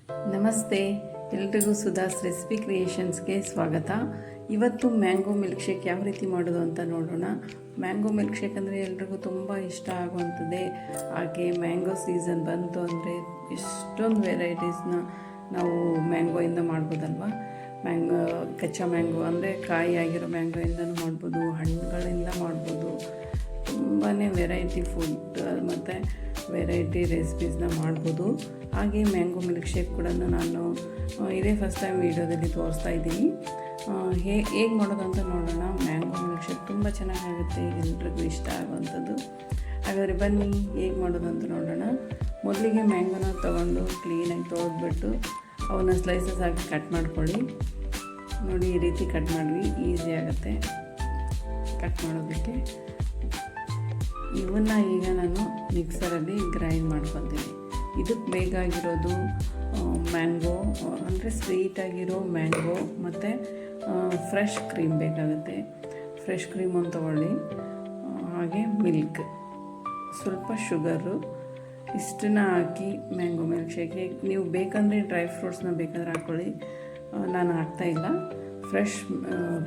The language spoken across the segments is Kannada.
ನಮಸ್ತೆ, ಎಲ್ರಿಗೂ ಸುಧಾಸ್ ರೆಸಿಪಿ ಕ್ರಿಯೇಷನ್ಸ್ಗೆ ಸ್ವಾಗತ. ಇವತ್ತು ಮ್ಯಾಂಗೋ ಮಿಲ್ಕ್ ಶೇಕ್ ಯಾವ ರೀತಿ ಮಾಡೋದು ಅಂತ ನೋಡೋಣ. ಮ್ಯಾಂಗೋ ಮಿಲ್ಕ್ ಶೇಕ್ ಅಂದರೆ ಎಲ್ರಿಗೂ ತುಂಬ ಇಷ್ಟ ಆಗುವಂಥದ್ದೇ. ಹಾಗೆ ಮ್ಯಾಂಗೋ ಸೀಸನ್ ಬಂತು ಅಂದರೆ ಎಷ್ಟೊಂದು ವೆರೈಟೀಸ್ನ ನಾವು ಮ್ಯಾಂಗೋಯಿಂದ ಮಾಡ್ಬೋದಲ್ವ. ಕಚ್ಚಾ ಮ್ಯಾಂಗೋ ಅಂದರೆ ಕಾಯಿ ಆಗಿರೋ ಮ್ಯಾಂಗೋಯಿಂದನೂ ಮಾಡ್ಬೋದು, ಹಣ್ಣುಗಳಿಂದ ಮಾಡ್ಬೋದು. ತುಂಬಾ ವೆರೈಟಿ ಫುಡ್ ಮತ್ತು ವೆರೈಟಿ ರೆಸಿಪೀಸ್ನ ಮಾಡ್ಬೋದು. ಹಾಗೆ ಮ್ಯಾಂಗೋ ಮಿಲ್ಕ್ ಶೇಕ್ ಕೂಡ ನಾನು ಇದೇ ಫಸ್ಟ್ ಟೈಮ್ ವೀಡಿಯೋದಲ್ಲಿ ತೋರಿಸ್ತಾ ಇದ್ದೀನಿ. ಹೇಗೆ ಮಾಡೋದು ಅಂತ ನೋಡೋಣ. ಮ್ಯಾಂಗೋ ಮಿಲ್ಕ್ ಶೇಕ್ ತುಂಬ ಚೆನ್ನಾಗಾಗುತ್ತೆ, ಎಲ್ರಿಗೂ ಇಷ್ಟ ಆಗುವಂಥದ್ದು. ಹಾಗಾದರೆ ಬನ್ನಿ ಹೇಗೆ ಮಾಡೋದು ಅಂತ ನೋಡೋಣ. ಮೊದಲಿಗೆ ಮ್ಯಾಂಗೋನ ತೊಗೊಂಡು ಕ್ಲೀನಾಗಿ ತೊಳೆದ್ಬಿಟ್ಟು ಅವನ್ನ ಸ್ಲೈಸಸ್ ಆಗಿ ಕಟ್ ಮಾಡ್ಕೊಳ್ಳಿ. ನೋಡಿ, ಈ ರೀತಿ ಕಟ್ ಮಾಡಿರಿ, ಈಸಿ ಆಗುತ್ತೆ ಕಟ್ ಮಾಡೋದಕ್ಕೆ. ಇವನ್ನ ಈಗ ನಾನು ಮಿಕ್ಸರಲ್ಲಿ ಗ್ರೈಂಡ್ ಮಾಡ್ಕೊತೀನಿ. ಇದಕ್ಕೆ ಬೇಕಾಗಿರೋದು ಮ್ಯಾಂಗೋ ಅಂದರೆ ಸ್ವೀಟಾಗಿರೋ ಮ್ಯಾಂಗೋ ಮತ್ತು ಫ್ರೆಶ್ ಕ್ರೀಮ್ ಬೇಕಾಗುತ್ತೆ. ಫ್ರೆಶ್ ಕ್ರೀಮ್ ಒಂದು ತೊಗೊಳ್ಳಿ. ಹಾಗೆ ಮಿಲ್ಕ್, ಸ್ವಲ್ಪ ಶುಗರು, ಇಷ್ಟನ್ನ ಹಾಕಿ ಮ್ಯಾಂಗೋ ಮಿಲ್ಕ್ ಶೇಕ್ಗೆ ನೀವು ಬೇಕಂದರೆ ಡ್ರೈ ಫ್ರೂಟ್ಸ್ನ ಬೇಕಾದ್ರೆ ಹಾಕ್ಕೊಳ್ಳಿ. ನಾನು ಹಾಕ್ತಾಯಿಲ್ಲ. ಫ್ರೆಶ್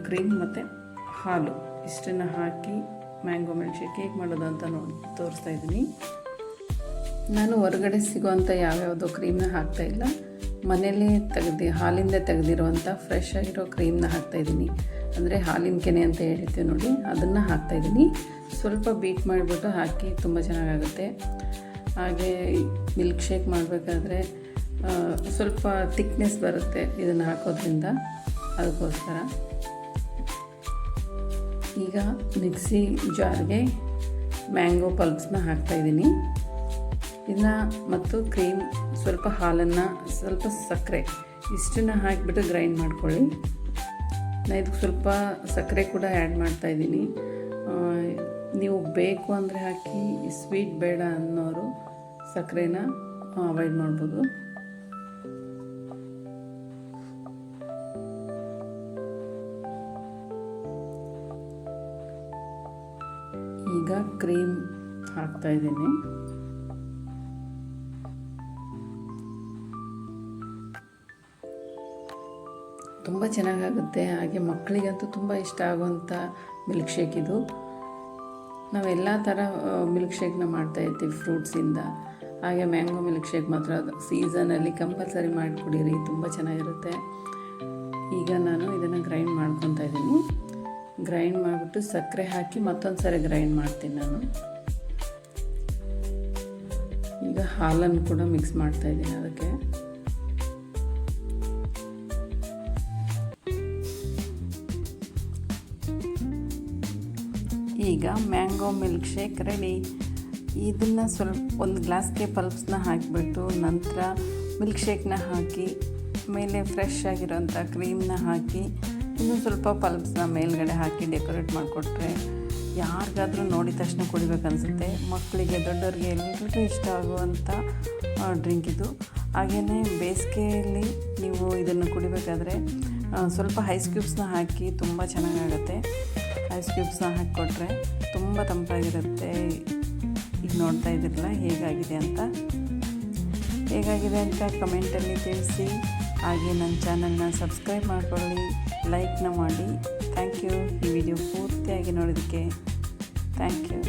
ಕ್ರೀಮ್ ಮತ್ತು ಹಾಲು ಇಷ್ಟನ್ನು ಹಾಕಿ ಮ್ಯಾಂಗೋ ಮಿಲ್ಕ್ ಶೇಕ್ ಹೇಗೆ ಮಾಡೋದು ಅಂತ ತೋರಿಸ್ತಾ ಇದ್ದೀನಿ. ನಾನು ಹೊರಗಡೆ ಸಿಗೋವಂಥ ಯಾವ್ಯಾವುದೋ ಕ್ರೀಮ್ನ ಹಾಕ್ತಾಯಿಲ್ಲ. ಮನೆಯಲ್ಲೇ ಹಾಲಿಂದ ತೆಗೆದಿರುವಂಥ ಫ್ರೆಶ್ ಆಗಿರೋ ಕ್ರೀಮ್ನ ಹಾಕ್ತಾಯಿದ್ದೀನಿ. ಅಂದರೆ ಹಾಲಿನ ಕೆನೆ ಅಂತ ಹೇಳ್ತೀವಿ ನೋಡಿ, ಅದನ್ನು ಹಾಕ್ತಾಯಿದ್ದೀನಿ. ಸ್ವಲ್ಪ ಬೀಟ್ ಮಾಡಿಬಿಟ್ಟು ಹಾಕಿ, ತುಂಬ ಚೆನ್ನಾಗಾಗುತ್ತೆ. ಹಾಗೆ ಮಿಲ್ಕ್ ಶೇಕ್ ಮಾಡಬೇಕಾದ್ರೆ ಸ್ವಲ್ಪ ತಿಕ್ನೆಸ್ ಬರುತ್ತೆ ಇದನ್ನು ಹಾಕೋದ್ರಿಂದ, ಅದಕ್ಕೋಸ್ಕರ. ಈಗ ಮಿಕ್ಸಿ ಜಾರ್ಗೆ ಮ್ಯಾಂಗೋ ಪಲ್ಪ್ಸ್ನ ಹಾಕ್ತಾಯಿದ್ದೀನಿ. ಇದನ್ನ ಮತ್ತು ಕ್ರೀಮ್, ಸ್ವಲ್ಪ ಹಾಲನ್ನು, ಸ್ವಲ್ಪ ಸಕ್ಕರೆ ಇಷ್ಟನ್ನು ಹಾಕಿಬಿಟ್ಟು ಗ್ರೈಂಡ್ ಮಾಡ್ಕೊಳ್ಳಿ. ನಾನು ಇದಕ್ಕೆ ಸ್ವಲ್ಪ ಸಕ್ಕರೆ ಕೂಡ ಆ್ಯಡ್ ಮಾಡ್ತಾಯಿದ್ದೀನಿ. ನೀವು ಬೇಕು ಅಂದರೆ ಹಾಕಿ, ಸ್ವೀಟ್ ಬೇಡ ಅನ್ನೋರು ಸಕ್ಕರೆನ ಅವಾಯ್ಡ್ ಮಾಡ್ಬೋದು. ಈಗ ಕ್ರೀಮ್ ಹಾಕ್ತಾಯಿದ್ದೀನಿ. ತುಂಬ ಚೆನ್ನಾಗಾಗುತ್ತೆ. ಹಾಗೆ ಮಕ್ಕಳಿಗಂತೂ ತುಂಬ ಇಷ್ಟ ಆಗುವಂಥ ಮಿಲ್ಕ್ ಶೇಕ್ ಇದು. ನಾವೆಲ್ಲ ಥರ ಮಿಲ್ಕ್ ಶೇಕ್ನ ಮಾಡ್ತಾಯಿರ್ತೀವಿ ಫ್ರೂಟ್ಸಿಂದ. ಹಾಗೆ ಮ್ಯಾಂಗೋ ಮಿಲ್ಕ್ ಶೇಕ್ ಮಾತ್ರ ಸೀಸನಲ್ಲಿ ಕಂಪಲ್ಸರಿ ಮಾಡಿ ಕುಡೀರಿ, ತುಂಬ ಚೆನ್ನಾಗಿರುತ್ತೆ. ಈಗ ನಾನು ಇದನ್ನು ಗ್ರೈಂಡ್ ಮಾಡ್ಕೊತಾ ಇದ್ದೀನಿ. ಗ್ರೈಂಡ್ ಮಾಡಿಬಿಟ್ಟು ಸಕ್ಕರೆ ಹಾಕಿ ಮತ್ತೊಂದು ಸರಿ ಗ್ರೈಂಡ್ ಮಾಡ್ತೀನಿ ನಾನು. ಈಗ ಹಾಲನ್ನು ಕೂಡ ಮಿಕ್ಸ್ ಮಾಡ್ತಾಯಿದ್ದೀನಿ ಅದಕ್ಕೆ. ಈಗ ಮ್ಯಾಂಗೋ ಮಿಲ್ಕ್ ಶೇಕ್ ರೆಡಿ. ಇದನ್ನು ಸ್ವಲ್ಪ ಒಂದು ಗ್ಲಾಸ್ಗೆ ಪಲ್ಪ್ಸ್ನ ಹಾಕಿಬಿಟ್ಟು ನಂತರ ಮಿಲ್ಕ್ ಶೇಕ್ನ ಹಾಕಿ, ಮೇಲೆ ಫ್ರೆಶ್ ಆಗಿರೋಂಥ ಕ್ರೀಮ್ನ ಹಾಕಿ, ಇನ್ನೂ ಸ್ವಲ್ಪ ಪಲ್ಪ್ಸ್ನ ಮೇಲ್ಗಡೆ ಹಾಕಿ ಡೆಕೋರೇಟ್ ಮಾಡಿಕೊಟ್ರೆ ಯಾರಿಗಾದರೂ ನೋಡಿದ ತಕ್ಷಣ ಕುಡಿಬೇಕನ್ಸುತ್ತೆ. ಮಕ್ಕಳಿಗೆ, ದೊಡ್ಡವ್ರಿಗೆ ಎಲ್ಲರಿಗೂ ಇಷ್ಟ ಆಗುವಂಥ ಡ್ರಿಂಕ್ ಇದು. ಹಾಗೆಯೇ ಬೇಸಿಗೆಯಲ್ಲಿ ನೀವು ಇದನ್ನು ಕುಡಿಬೇಕಾದ್ರೆ ಸ್ವಲ್ಪ ಐಸ್ ಕ್ಯೂಬ್ಸ್ನ ಹಾಕಿ, ತುಂಬ ಚೆನ್ನಾಗಾಗುತ್ತೆ. ಐಸ್ ಕ್ಯೂಬ್ಸ್ನ ಹಾಕಿಕೊಟ್ರೆ ತುಂಬ ತಂಪಾಗಿರುತ್ತೆ. ಈಗ ನೋಡ್ತಾ ಇದ್ದಿರಲ್ಲ ಹೇಗಾಗಿದೆ ಅಂತ ಕಮೆಂಟಲ್ಲಿ ತಿಳಿಸಿ. ಹಾಗೆ ನನ್ನ ಚಾನಲ್ನ ಸಬ್ಸ್ಕ್ರೈಬ್ ಮಾಡ್ಕೊಳ್ಳಿ, ಲೈಕ್ನ ಮಾಡಿ. Thank you. ಈ ವಿಡಿಯೋ ಪೂರ್ತಿಯಾಗಿ ನೋಡೋದಕ್ಕೆ ಥ್ಯಾಂಕ್ ಯು.